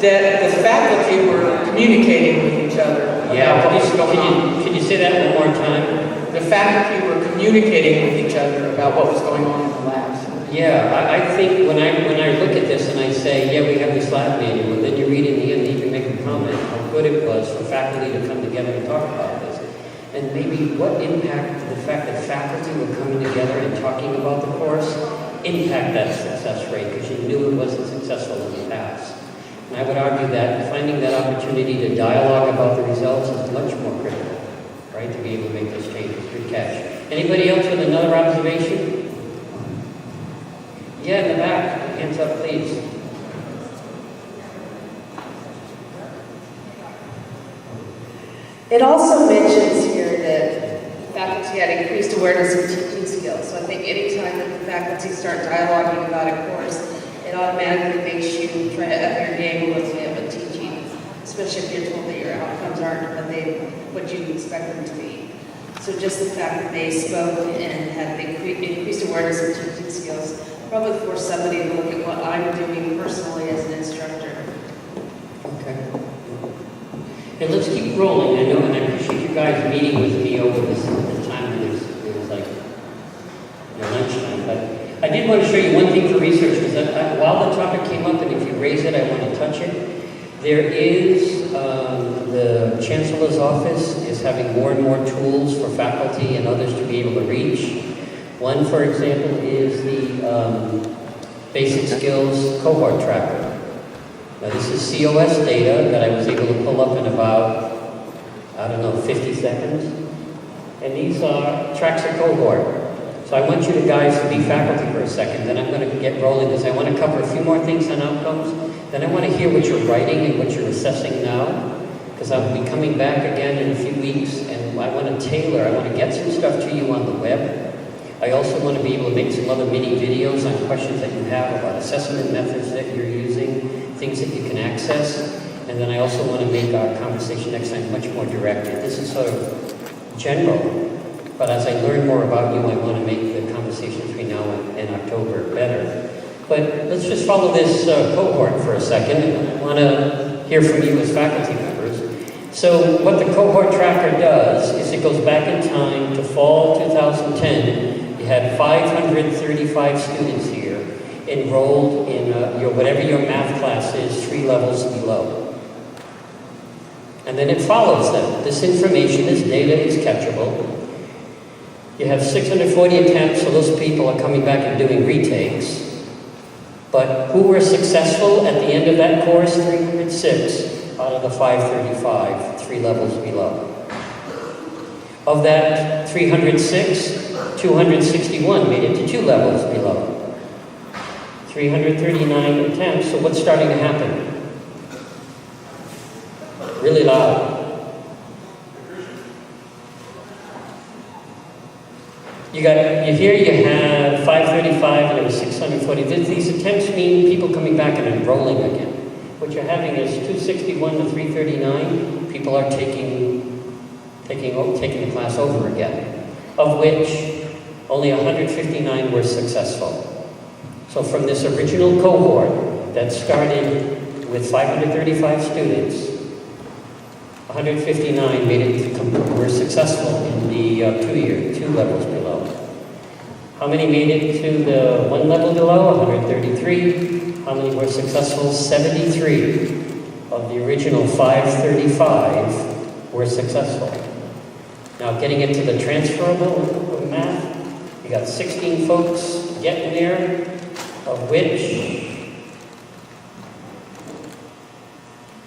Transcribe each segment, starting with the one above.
that the faculty were communicating with each other about what was going on. Can you say that one more time? The faculty were communicating with each other about what was going on in the labs. Yeah, I think when I look at this and I say, yeah, we have this lab manual, then you read in the end, you can make a comment how good it was for faculty to come together and talk about this. And maybe what impact did the fact that faculty were coming together and talking about the course impact that success rate, because you knew it wasn't successful in the past. And I would argue that finding that opportunity to dialogue about the results is much more critical, right, to be able to make those changes. Good catch. Anybody else with another observation? Yeah, in the back. Hands up, please. It also mentions here that faculty had increased awareness of teaching skills. So I think anytime that the faculty start dialoguing about a course, it automatically makes you try to up your game with teaching, especially if you're told that your outcomes aren't what you expect them to be. So just the fact that they spoke and had increased awareness of teaching skills probably forced somebody to look at what I'm doing personally as an instructor. Okay. And let's keep rolling. I know, and I appreciate you guys meeting with me over this time when it was like lunchtime. But I did want to show you one thing for research, because while the topic came up, and if you raise it, I want to touch it. There is, the Chancellor's Office is having more and more tools for faculty and others to be able to reach. One, for example, is the Basic Skills Cohort Tracker. Now, this is COS data that I was able to pull up in about, 50 seconds. And these are tracks a cohort. So I want you guys to be faculty for a second, then I'm going to get rolling because I want to cover a few more things on outcomes. Then I want to hear what you're writing and what you're assessing now, because I'll be coming back again in a few weeks, and I want to get some stuff to you on the web. I also want to be able to make some other mini videos on questions that you have about assessment methods that you're using, things that you can access. And then I also want to make our conversation next time much more directed. This is sort of general, but as I learn more about you, I want to make the conversation between now and October better. But let's just follow this cohort for a second. I want to hear from you as faculty members. So what the cohort tracker does is it goes back in time to fall 2010. You had 535 students here enrolled in whatever your math class is, 3 levels below. And then it follows them. This information, this data is catchable. You have 640 attempts, so those people are coming back and doing retakes. But who were successful at the end of that course? 306 out of the 535, 3 levels below. Of that 306, 261 made it to 2 levels below. 339 attempts, so what's starting to happen? Really loud. Here you had 535 and it was 640. These attempts mean people coming back and enrolling again. What you're having is 261 to 339. People are taking the class over again, of which only 159 were successful. So from this original cohort that started with 535 students, 159 were successful in the 2 levels below. How many made it to the 1 level below? 133. How many were successful? 73 of the original 535 were successful. Now getting into the transferable math, you got 16 folks getting there, of which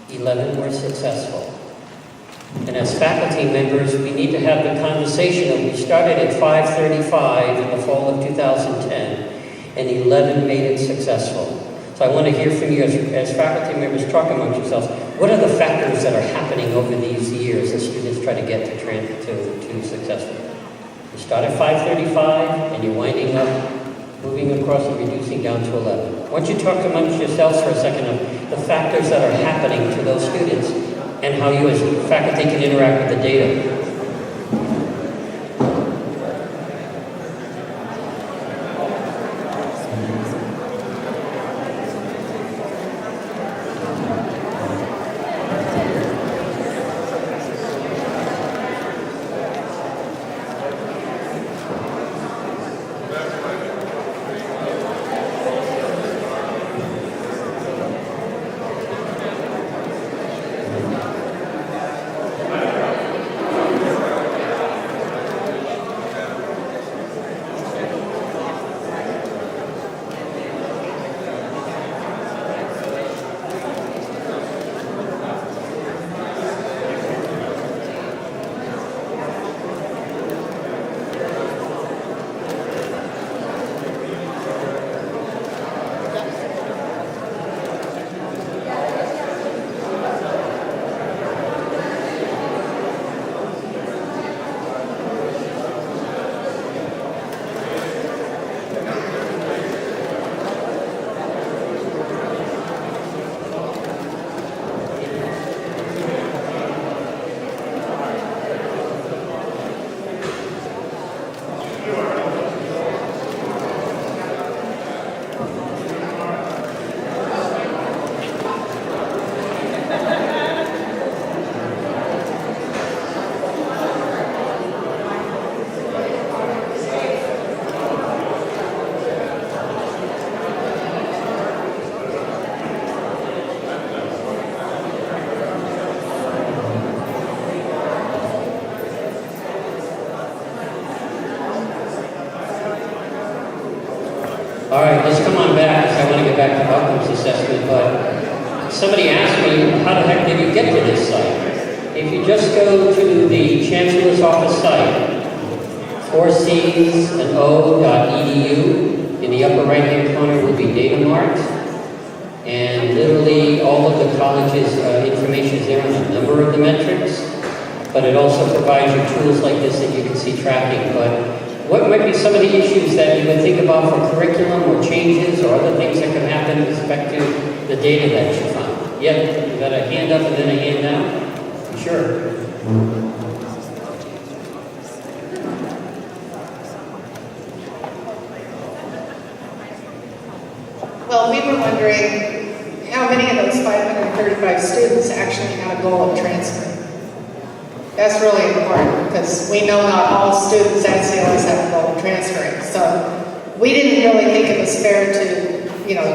11 were successful. And as faculty members, we need to have the conversation that we started at 535 in the fall of 2010, and 11 made it successful. So I want to hear from you as faculty members, talk amongst yourselves. What are the factors that are happening over these years as students try to get to successful? You start at 535, and you're winding up, moving across and reducing down to 11. Why don't you talk amongst yourselves for a second of the factors that are happening to those students and how you as faculty can interact with the data. outcomes assessment, but somebody asked me, how the heck did you get to this site? If you just go to the Chancellor's Office site, 4Cs&O.edu, in the upper right-hand corner will be data marked, and literally all of the college's information is there on a number of the metrics, but it also provides you tools like this that you can see tracking. But what might be some of the issues that you would think about for curriculum or changes or other things that could happen with respect to the data that you found? Yeah, you got a hand up and then a hand down? Sure. Well, we were wondering how many of those 535 students actually had a goal of transfer. That's really important because we know not all students at CLS have a goal of transferring. So we didn't really think it was fair to,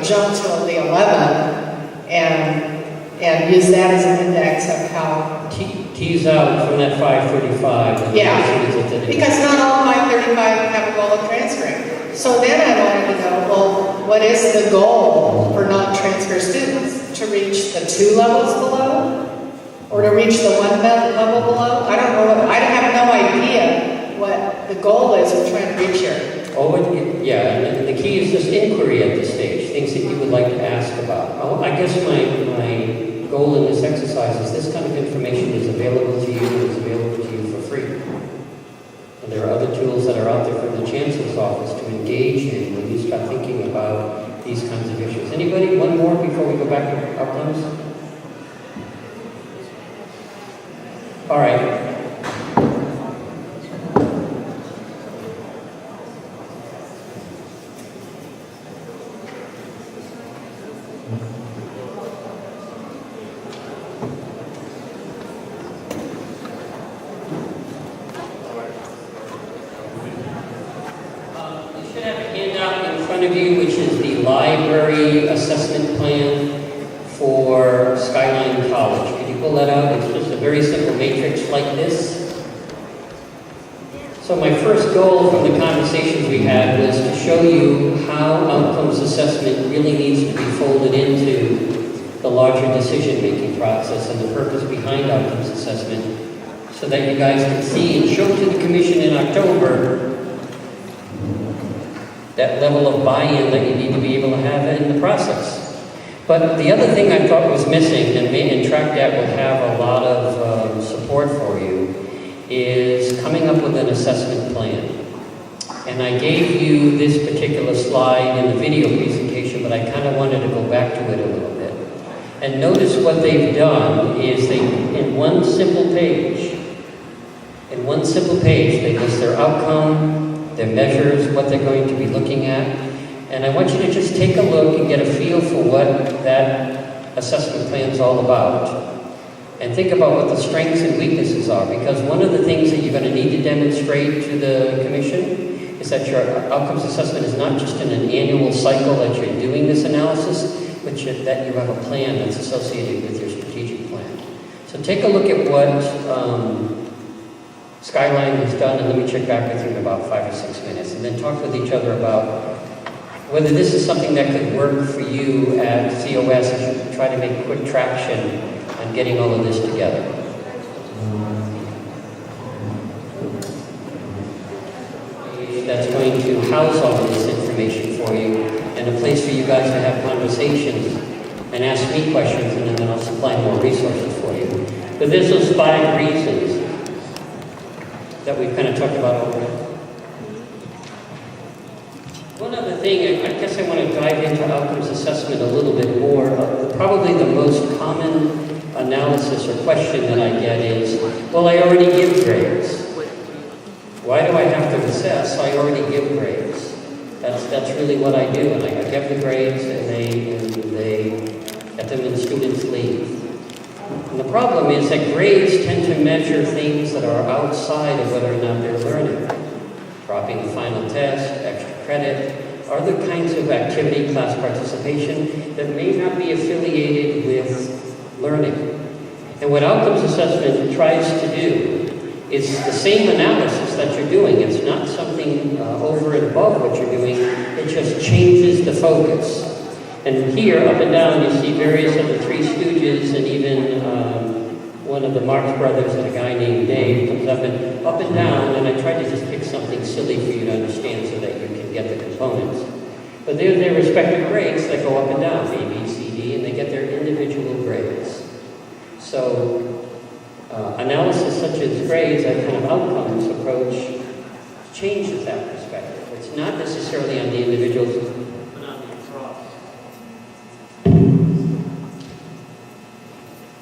jump to the 11 and use that as an index of how. Tease out from that 535. Yeah, because not all 535 have a goal of transferring. So then I wanted to know, well, what is the goal for non-transfer students? To reach the 2 levels below? Or to reach the 1 level below? I don't know. I have no idea what the goal is we're trying to reach here. Yeah, and the key is just inquiry at this stage, things that you would like to ask about. I guess my goal in this exercise is this kind of information is available to you and is available to you for free. And there are other tools that are out there from the Chancellor's Office to engage in when you start thinking about these kinds of issues. Anybody? One more before we go back to outcomes? All right. You should have a handout in front of you, which is the library assessment plan for Skyline College. Could you pull that out? It's just a very simple matrix like this. So my first goal from the conversations we had was to show you how outcomes assessment really needs to be folded into the larger decision-making process and the purpose behind outcomes assessment so that you guys can see and show to the commission in October that level of buy-in that you need to be able to have in the process. But the other thing I thought was missing, and TrackDAT will have a lot of support for you, is coming up with an assessment plan. And I gave you this particular slide in the video presentation, but I kind of wanted to go back to it a little bit. And notice what they've done is in one simple page, they list their outcome, their measures, what they're going to be looking at. And I want you to just take a look and get a feel for what that assessment plan is all about. And think about what the strengths and weaknesses are, because one of the things that you're going to need to demonstrate to the commission is that your outcomes assessment is not just in an annual cycle that you're doing this analysis, but that you have a plan that's associated with your strategic plan. So take a look at what Skyline has done, and let me check back with you in about 5 or 6 minutes, and then talk with each other about whether this is something that could work for you at COS as you try to make quick traction on getting all of this together. That's going to house all of this information for you, and a place for you guys to have conversations and ask me questions, and then I'll supply more resources for you. But there's those 5 reasons that we've kind of talked about already. One other thing, I guess I want to dive into outcomes assessment a little bit more. Probably the most common analysis or question that I get is, well, I already give grades. Why do I have to assess? I already give grades. That's really what I do, and I give the grades, and they get them and students leave. And the problem is that grades tend to measure things that are outside of whether or not they're learning. Dropping the final test, extra credit, other kinds of activity, class participation that may not be affiliated with learning. And what outcomes assessment tries to do is the same analysis that you're doing. It's not something over and above what you're doing. It just changes the focus. And here, up and down, you see various of the Three Stooges and even one of the Marx Brothers and a guy named Dave comes up and down, and I tried to just pick something silly for you to understand so that you can get the components. But they're their respective grades that go up and down, A, B, C, D, and they get their individual grades. So analysis such as grades, that kind of outcomes approach, changes that perspective. It's not necessarily on the individuals, but on the across.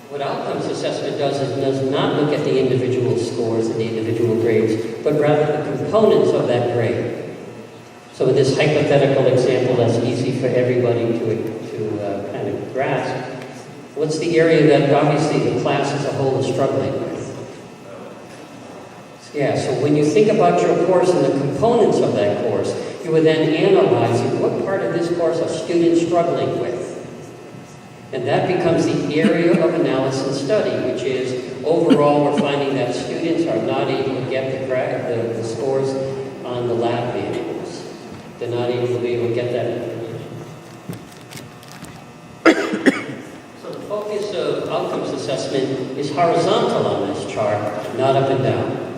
What outcomes assessment does not look at the individual scores and the individual grades, but rather the components of that grade. So in this hypothetical example that's easy for everybody to kind of grasp, what's the area that obviously the class as a whole is struggling with? Yeah, so when you think about your course and the components of that course, you would then analyze what part of this course are students struggling with. And that becomes the area of analysis study, which is overall we're finding that students are not able to get the scores on the lab manuals. They're not able to be able to get that information. So the focus of outcomes assessment is horizontal on this chart, not up and down.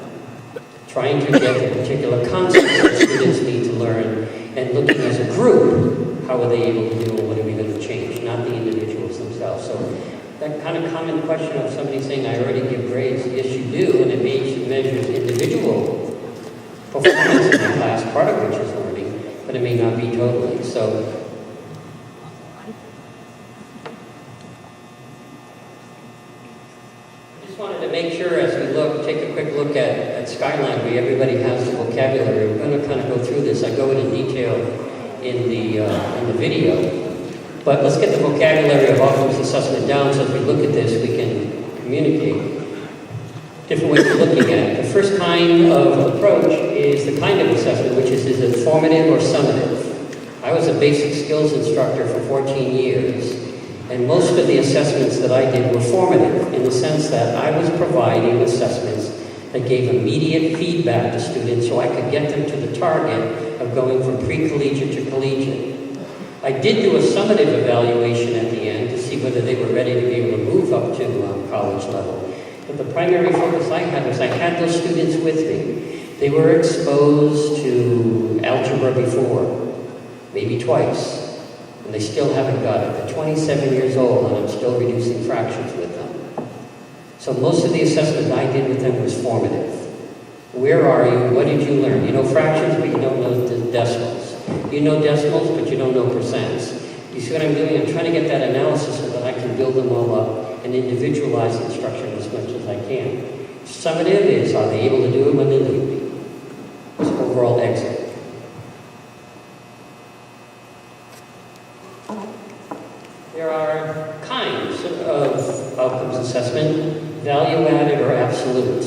Trying to get the particular concepts that students need to learn, and looking as a group, how are they able to do and what are we going to change, not the individuals themselves. So that kind of common question of somebody saying, I already give grades, yes you do, and it measures individual performance in the class, part of which is learning, but it may not be totally. So wanted to make sure as we take a quick look at Skyline, where everybody has the vocabulary. We're going to kind of go through this. I go into detail in the video. But let's get the vocabulary of outcomes assessment down so as we look at this, we can communicate different ways of looking at it. The first kind of approach is the kind of assessment, which is it formative or summative? I was a basic skills instructor for 14 years. And most of the assessments that I did were formative in the sense that I was providing assessments that gave immediate feedback to students so I could get them to the target of going from pre-collegiate to collegiate. I did do a summative evaluation at the end to see whether they were ready to be able to move up to college level. But the primary focus I had was I had those students with me. They were exposed to algebra before, maybe twice. And they still haven't got it. They're 27 years old and I'm still reducing fractions with them. So most of the assessment I did with them was formative. Where are you? What did you learn? You know fractions, but you don't know the decimals. You know decimals, but you don't know percents. You see what I'm doing? I'm trying to get that analysis so that I can build them all up and individualize the instruction as much as I can. Summative is, are they able to do it when they leave me? It's overall exit. There are kinds of outcomes assessment, value-added or absolute.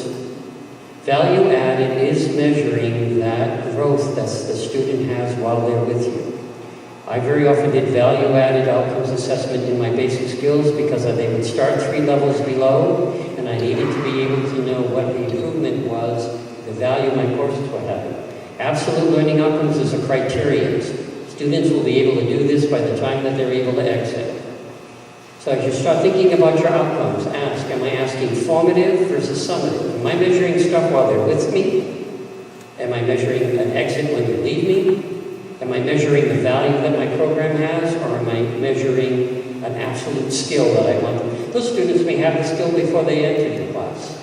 Value-added is measuring that growth that the student has while they're with you. I very often did value-added outcomes assessment in my basic skills because they would start 3 levels below, and I needed to be able to know what the improvement was, the value my courses were having. Absolute learning outcomes is a criterion. Students will be able to do this by the time that they're able to exit. So as you start thinking about your outcomes, ask, am I asking formative versus summative? Am I measuring stuff while they're with me? Am I measuring an exit when you leave me? Am I measuring the value that my program has, or am I measuring an absolute skill that I want them? Those students may have the skill before they enter the class.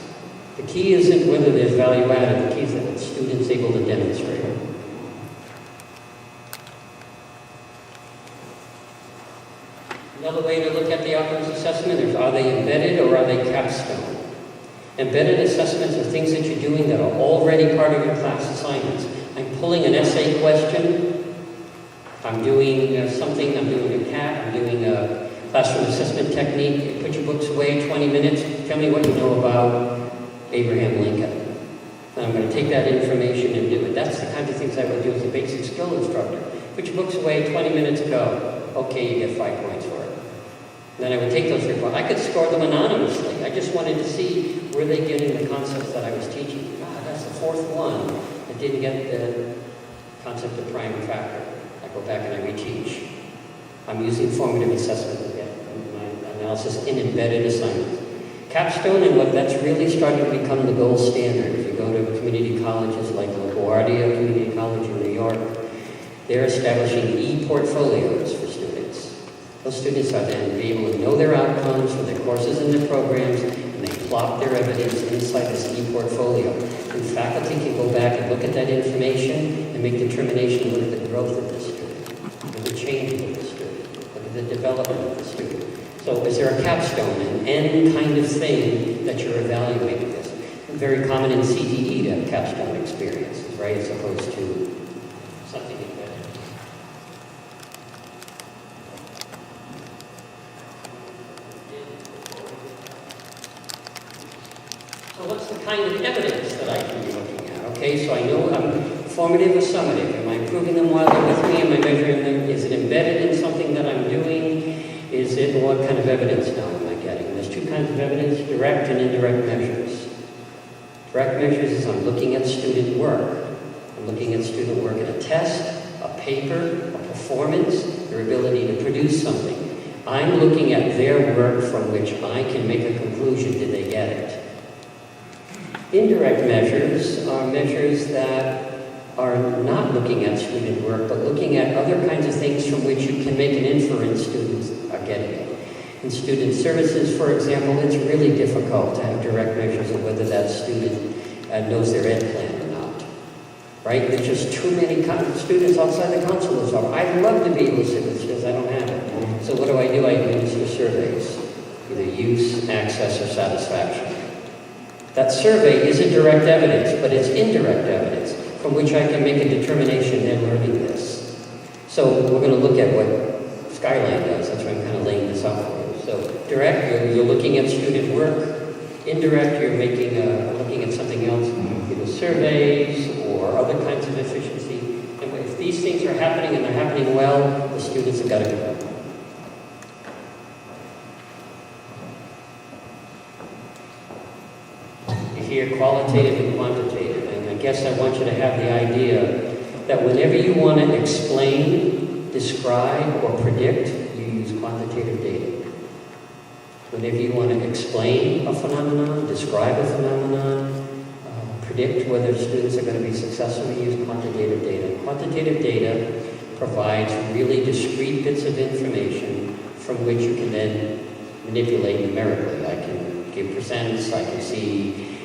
The key isn't whether there's value added, the key is that the student's able to demonstrate it. Another way to look at the outcomes assessment is, are they embedded or are they capstone? Embedded assessments are things that you're doing that are already part of your class assignments. I'm pulling an essay question. I'm doing something. I'm doing a CAT. I'm doing a classroom assessment technique. Put your books away, 20 minutes. Tell me what you know about Abraham Lincoln. And I'm going to take that information and do it. That's the kind of things I would do as a basic skill instructor. Put your books away, 20 minutes ago. Okay, you get 5 points for it. And then I would take those reports. I could score them anonymously. I just wanted to see, were they getting the concepts that I was teaching? God, that's the 4th one that didn't get the concept of prime factor. I go back and I reteach. I'm using formative assessment again in my analysis in embedded assignments. Capstone and what that's really starting to become the gold standard. If you go to community colleges like LaGuardia Community College in New York, they're establishing e-portfolios for students. Those students are then able to know their outcomes for their courses and their programs, and they plot their evidence inside this e-portfolio. And faculty can go back and look at that information and make determination, look at the growth of the student, look at the change of the student, look at the development of the student. So is there a capstone, an end kind of thing that you're evaluating this? Very common in CTE to have capstone experiences, right, as opposed to something embedded. So what's the kind of evidence that I can be looking at? Okay, so I know I'm formative or summative. Am I improving them while they're with me? Am I measuring them? Is it embedded in something that I'm doing? Is it, what kind of evidence now am I getting? There's two kinds of evidence, direct and indirect measures. Direct measures is I'm looking at student work. I'm looking at student work in a test, a paper, a performance, their ability to produce something. I'm looking at their work from which I can make a conclusion, did they get it? Indirect measures are measures that are not looking at student work, but looking at other kinds of things from which you can make an inference students are getting it. In student services, for example, it's really difficult to have direct measures of whether that student knows their ed plan or not. Right? There's just too many students outside the consulate office. I'd love to be able to sit with students, I don't have it. So what do? I administer surveys, either use, access, or satisfaction. That survey isn't direct evidence, but it's indirect evidence from which I can make a determination they're learning this. So we're going to look at what Skyline does. That's why I'm kind of laying this out for you. So direct, you're looking at student work. Indirect, you're looking at something else, either surveys or other kinds of efficiency. And if these things are happening and they're happening well, the students have got to go. You hear qualitative and quantitative, and I guess I want you to have the idea that whenever you want to explain, describe, or predict, you use quantitative data. Whenever you want to explain a phenomenon, describe a phenomenon, predict whether students are going to be successful, you use quantitative data. Quantitative data provides really discrete bits of information from which you can then manipulate numerically. I can give percents, I can see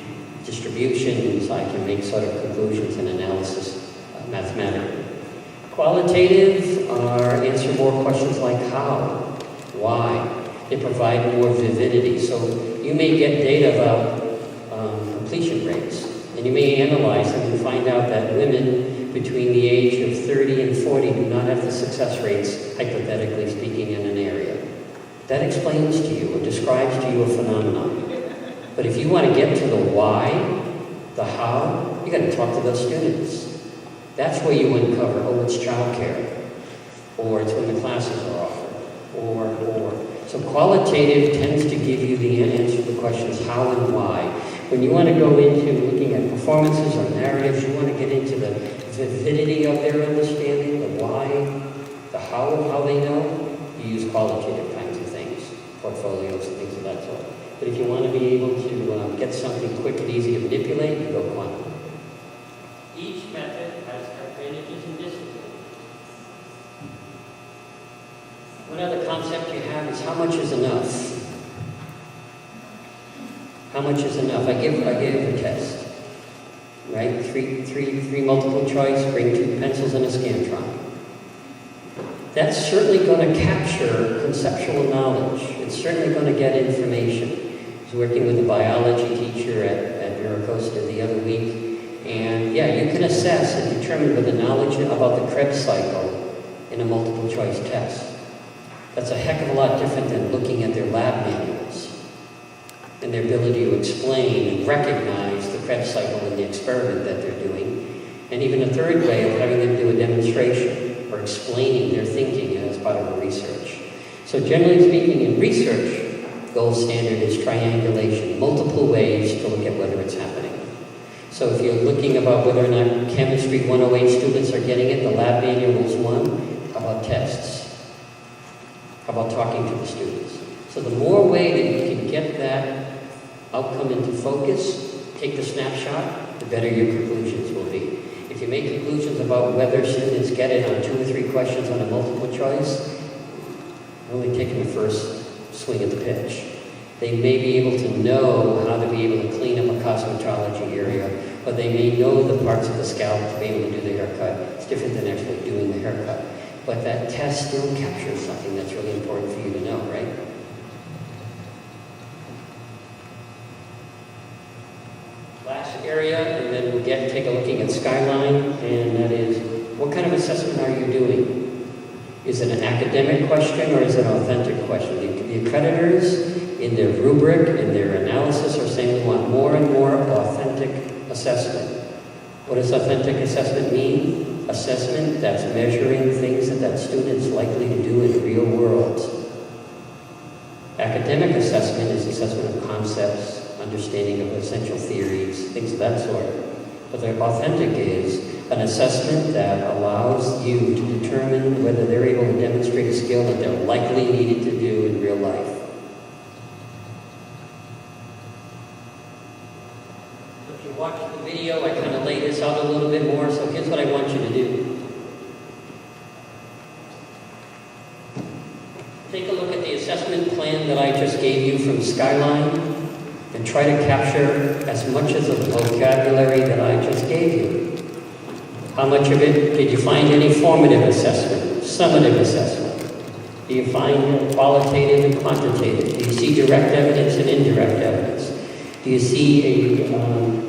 distributions, I can make sort of conclusions and analysis mathematically. Qualitative answer more questions like how, why. They provide more vividity. So you may get data about completion rates, and you may analyze them and find out that women between the age of 30 and 40 do not have the success rates, hypothetically speaking, in an area. That explains to you or describes to you a phenomenon. But if you want to get to the why, the how, you got to talk to those students. That's where you uncover, oh, it's childcare, or it's when the classes are offered, or. So qualitative tends to give you the answer to the questions how and why. When you want to go into looking at performances or narratives, you want to get into the vividity of their understanding, the why, the how they know, you use qualitative kinds of things, portfolios, things of that sort. But if you want to be able to get something quick and easy to manipulate, you go quantitative. Each method has advantages and disadvantages. One other concept you have is how much is enough? How much is enough? I give a test, right? Three multiple choice, bring 2 pencils and a Scantron. That's certainly going to capture conceptual knowledge. It's certainly going to get information. I was working with a biology teacher at Miracosta the other week, and yeah, you can assess and determine with the knowledge about the Krebs cycle in a multiple choice test. That's a heck of a lot different than looking at their lab manuals and their ability to explain and recognize the Krebs cycle in the experiment that they're doing. And even a third way of having them do a demonstration or explaining their thinking as part of a research. So generally speaking, in research, gold standard is triangulation, multiple ways to look at whether it's happening. So if you're looking about whether or not chemistry 108 students are getting it, the lab manual is one. How about tests? How about talking to the students? So the more way that you can get that outcome into focus, take the snapshot, the better your conclusions will be. If you make conclusions about whether students get it on 2 or 3 questions on a multiple choice, you're only taking the first swing at the pitch. They may be able to know how to be able to clean up a cosmetology area, but they may know the parts of the scalp to be able to do the haircut. It's different than actually doing the haircut. But that test still captures something that's really important for you to know, right? Last area, and then we'll take a looking at Skyline, and that is, what kind of assessment are you doing? Is it an academic question or is it an authentic question? The accreditors, in their rubric, in their analysis, are saying we want more and more authentic assessment. What does authentic assessment mean? Assessment that's measuring things that student's likely to do in real worlds. Academic assessment is assessment of concepts, understanding of essential theories, things of that sort. But the authentic is an assessment that allows you to determine whether they're able to demonstrate a skill that they're likely needed to do in real life. If you watch the video, I kind of lay this out a little bit more, so here's what I want you to do. Take a look at the assessment plan that I just gave you from Skyline and try to capture as much of the vocabulary that I just gave you. How much of it did you find any formative assessment, summative assessment? Do you find qualitative and quantitative? Do you see direct evidence and indirect evidence? Do you see a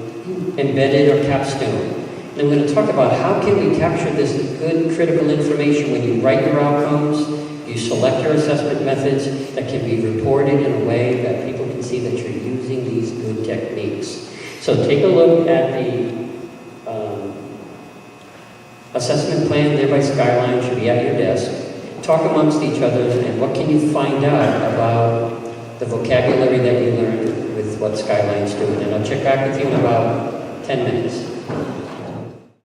embedded or capstone? And I'm going to talk about how can we capture this good critical information when you write your outcomes, you select your assessment methods that can be reported in a way that people can see that you're using these good techniques. So take a look at the assessment plan there by Skyline, should be at your desk. Talk amongst each other, and what can you find out about the vocabulary that you learned with what Skyline's doing. And I'll check back with you in about 10 minutes.